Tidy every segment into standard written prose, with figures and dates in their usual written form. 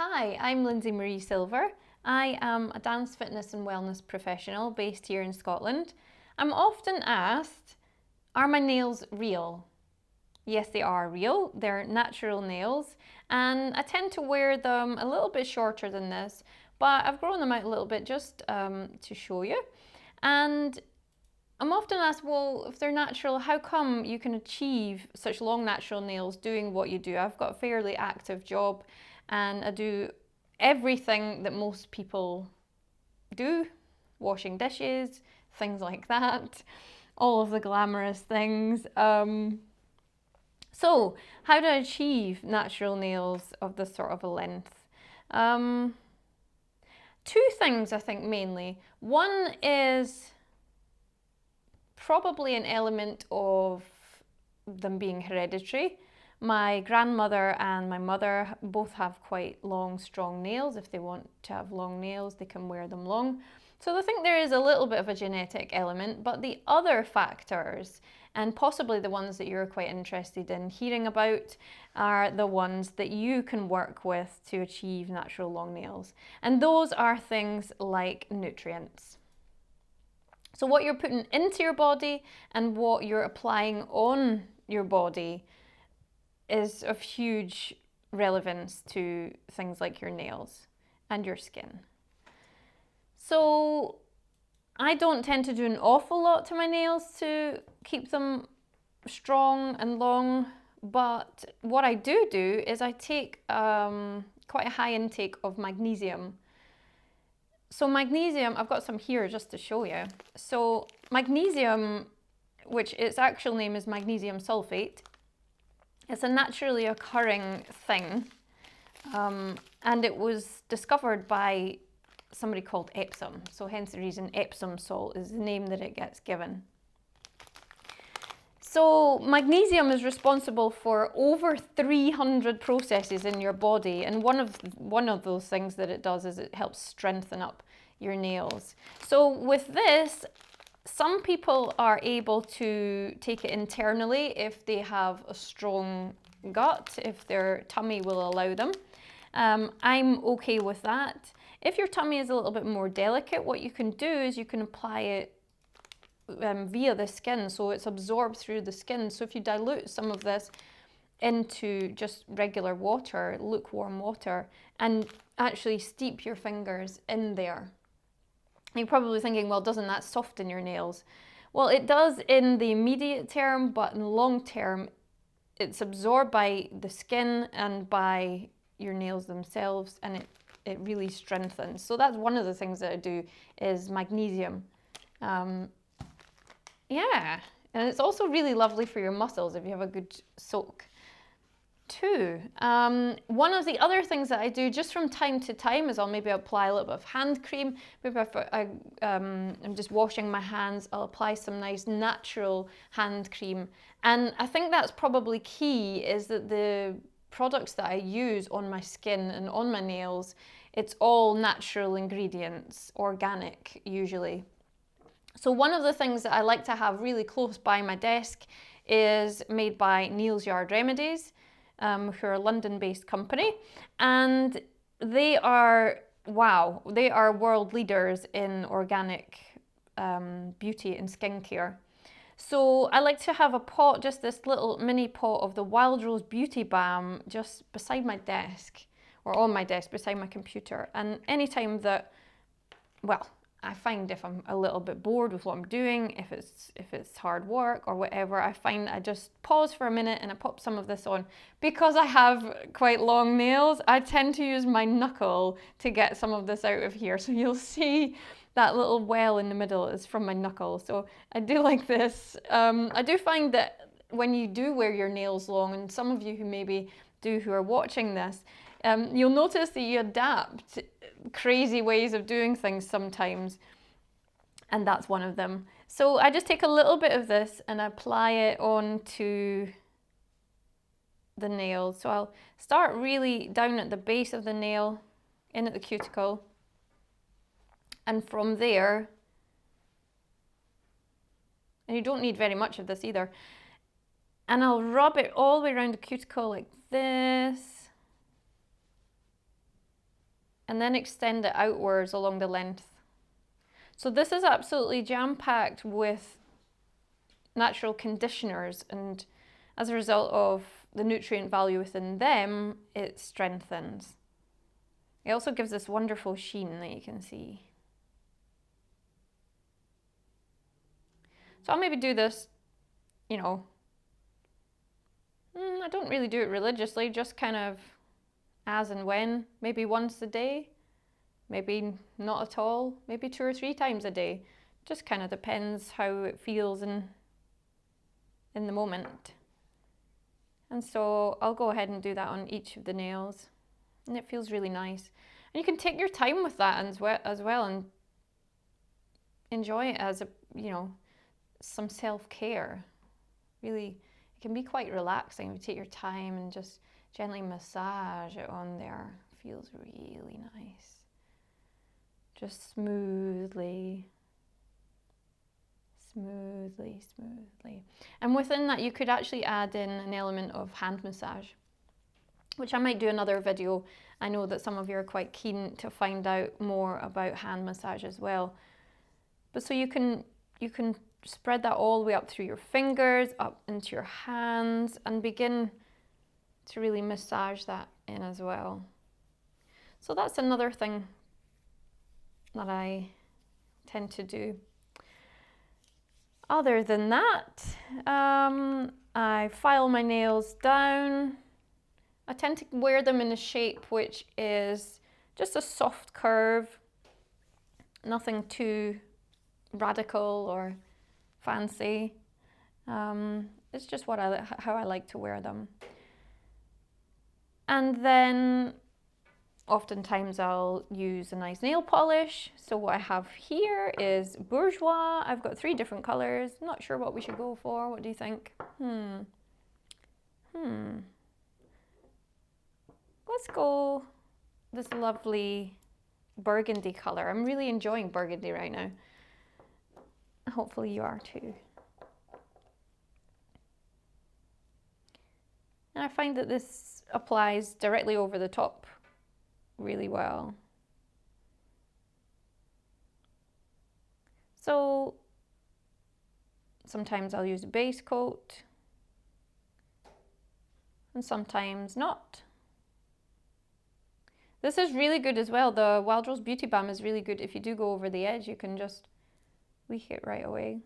Hi, I'm Lindsay Marie Silver. I am a dance, fitness and wellness professional based here in Scotland. I'm often asked, are my nails real? Yes, they are real. They're natural nails and I tend to wear them a little bit shorter than this, but I've grown them out a little bit just to show you. And I'm often asked, well, if they're natural, how come you can achieve such long natural nails doing what you do? I've got a fairly active job and I do everything that most people do, washing dishes, things like that, all of the glamorous things. So how do I achieve natural nails of this sort of a length? Two things I think mainly. One is probably an element of them being hereditary. My grandmother and my mother both have quite long, strong nails. If they want to have long nails, they can wear them long. So I think there is a little bit of a genetic element, but the other factors, and possibly the ones that you're quite interested in hearing about, are the ones that you can work with to achieve natural long nails. And those are things like nutrients. So what you're putting into your body and what you're applying on your body is of huge relevance to things like your nails and your skin. So I don't tend to do an awful lot to my nails to keep them strong and long, but what I do is I take quite a high intake of magnesium. So magnesium, I've got some here just to show you. So magnesium, which its actual name is magnesium sulphate, it's a naturally occurring thing, and it was discovered by somebody called Epsom. So hence the reason Epsom salt is the name that it gets given. So magnesium is responsible for over 300 processes in your body, and one of those things that it does is it helps strengthen up your nails. So with this, some people are able to take it internally if they have a strong gut, if their tummy will allow them. I'm okay with that. If your tummy is a little bit more delicate, what you can do is you can apply it via the skin, so it's absorbed through the skin. So if you dilute some of this into just regular water, lukewarm water, and actually steep your fingers in there. You're probably thinking, well, doesn't that soften your nails? Well, it does in the immediate term, but in the long term, it's absorbed by the skin and by your nails themselves, and it really strengthens. So that's one of the things that I do is magnesium. Yeah, and it's also really lovely for your muscles if you have a good soak too. One of the other things that I do just from time to time is I'll maybe apply a little bit of hand cream. Maybe if I'm just washing my hands, I'll apply some nice natural hand cream. And I think that's probably key, is that the products that I use on my skin and on my nails, it's all natural ingredients, organic usually. So one of the things that I like to have really close by my desk is made by Neal's Yard Remedies, who are a London-based company, and they are, wow, they are world leaders in organic beauty and skincare. So I like to have a pot, just this little mini pot of the Wild Rose Beauty Balm just beside my desk, or on my desk beside my computer. And anytime that, well, I find if I'm a little bit bored with what I'm doing, if it's hard work or whatever, I find I just pause for a minute and I pop some of this on. Because I have quite long nails, I tend to use my knuckle to get some of this out of here. So you'll see that little well in the middle is from my knuckle. So I do like this. I do find that when you do wear your nails long, and some of you who maybe do who are watching this, you'll notice that you adapt crazy ways of doing things sometimes, and that's one of them. So I just take a little bit of this and apply it onto the nail. So I'll start really down at the base of the nail, in at the cuticle, and from there, and you don't need very much of this either, and I'll rub it all the way around the cuticle like this. and then extend it outwards along the length. So this is absolutely jam-packed with natural conditioners, and as a result of the nutrient value within them, it strengthens. It also gives this wonderful sheen that you can see. So I'll maybe do this, you know, I don't really do it religiously, just kind of as and when, maybe once a day, maybe not at all, maybe 2 or 3 times a day. Just kind of depends how it feels in the moment. And so I'll go ahead and do that on each of the nails, and it feels really nice. And you can take your time with that as well and enjoy it as some self-care. Really, it can be quite relaxing if you take your time and just gently massage it on there. It feels really nice. Just smoothly. And within that, you could actually add in an element of hand massage, which I might do another video. I know that some of you are quite keen to find out more about hand massage as well. But so you can spread that all the way up through your fingers, up into your hands, and begin to really massage that in as well. So that's another thing that I tend to do. Other than that, I file my nails down. I tend to wear them in a shape which is just a soft curve, nothing too radical or fancy. It's just how I like to wear them. And then oftentimes I'll use a nice nail polish. So what I have here is Bourgeois. I've got 3 different colors. Not sure what we should go for. What do you think? Let's go this lovely burgundy color. I'm really enjoying burgundy right now. Hopefully you are too. And I find that this applies directly over the top really well. So sometimes I'll use a base coat and sometimes not. This is really good as well. The Wild Rose Beauty Balm is really good. If you do go over the edge, you can just weak it right away.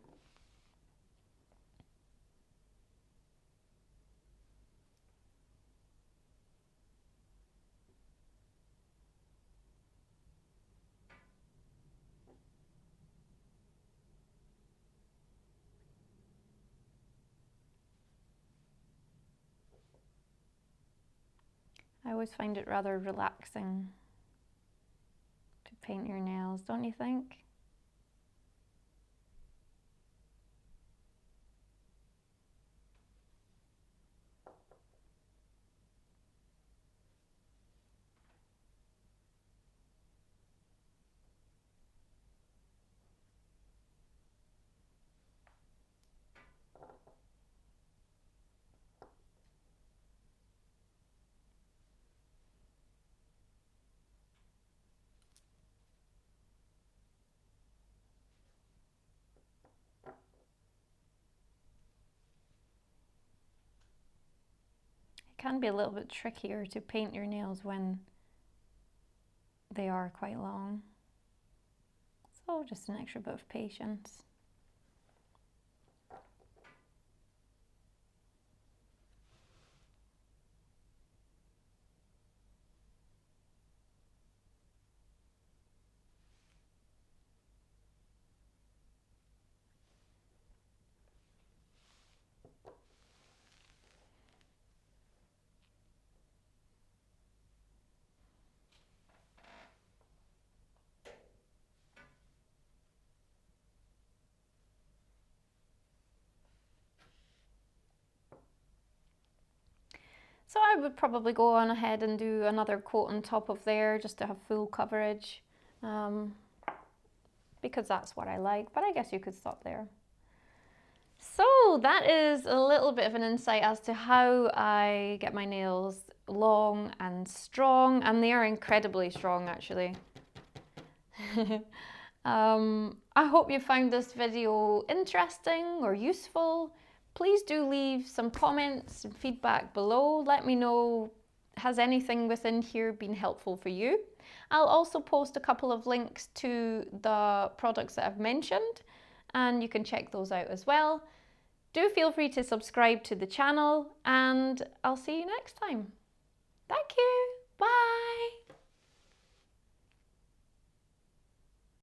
I always find it rather relaxing to paint your nails, don't you think? It can be a little bit trickier to paint your nails when they are quite long. So just an extra bit of patience. So I would probably go on ahead and do another coat on top of there just to have full coverage, because that's what I like, but I guess you could stop there. So that is a little bit of an insight as to how I get my nails long and strong, and they are incredibly strong actually. I hope you found this video interesting or useful. Please do leave some comments and feedback below. Let me know, has anything within here been helpful for you? I'll also post a couple of links to the products that I've mentioned, and you can check those out as well. Do feel free to subscribe to the channel, and I'll see you next time. Thank you.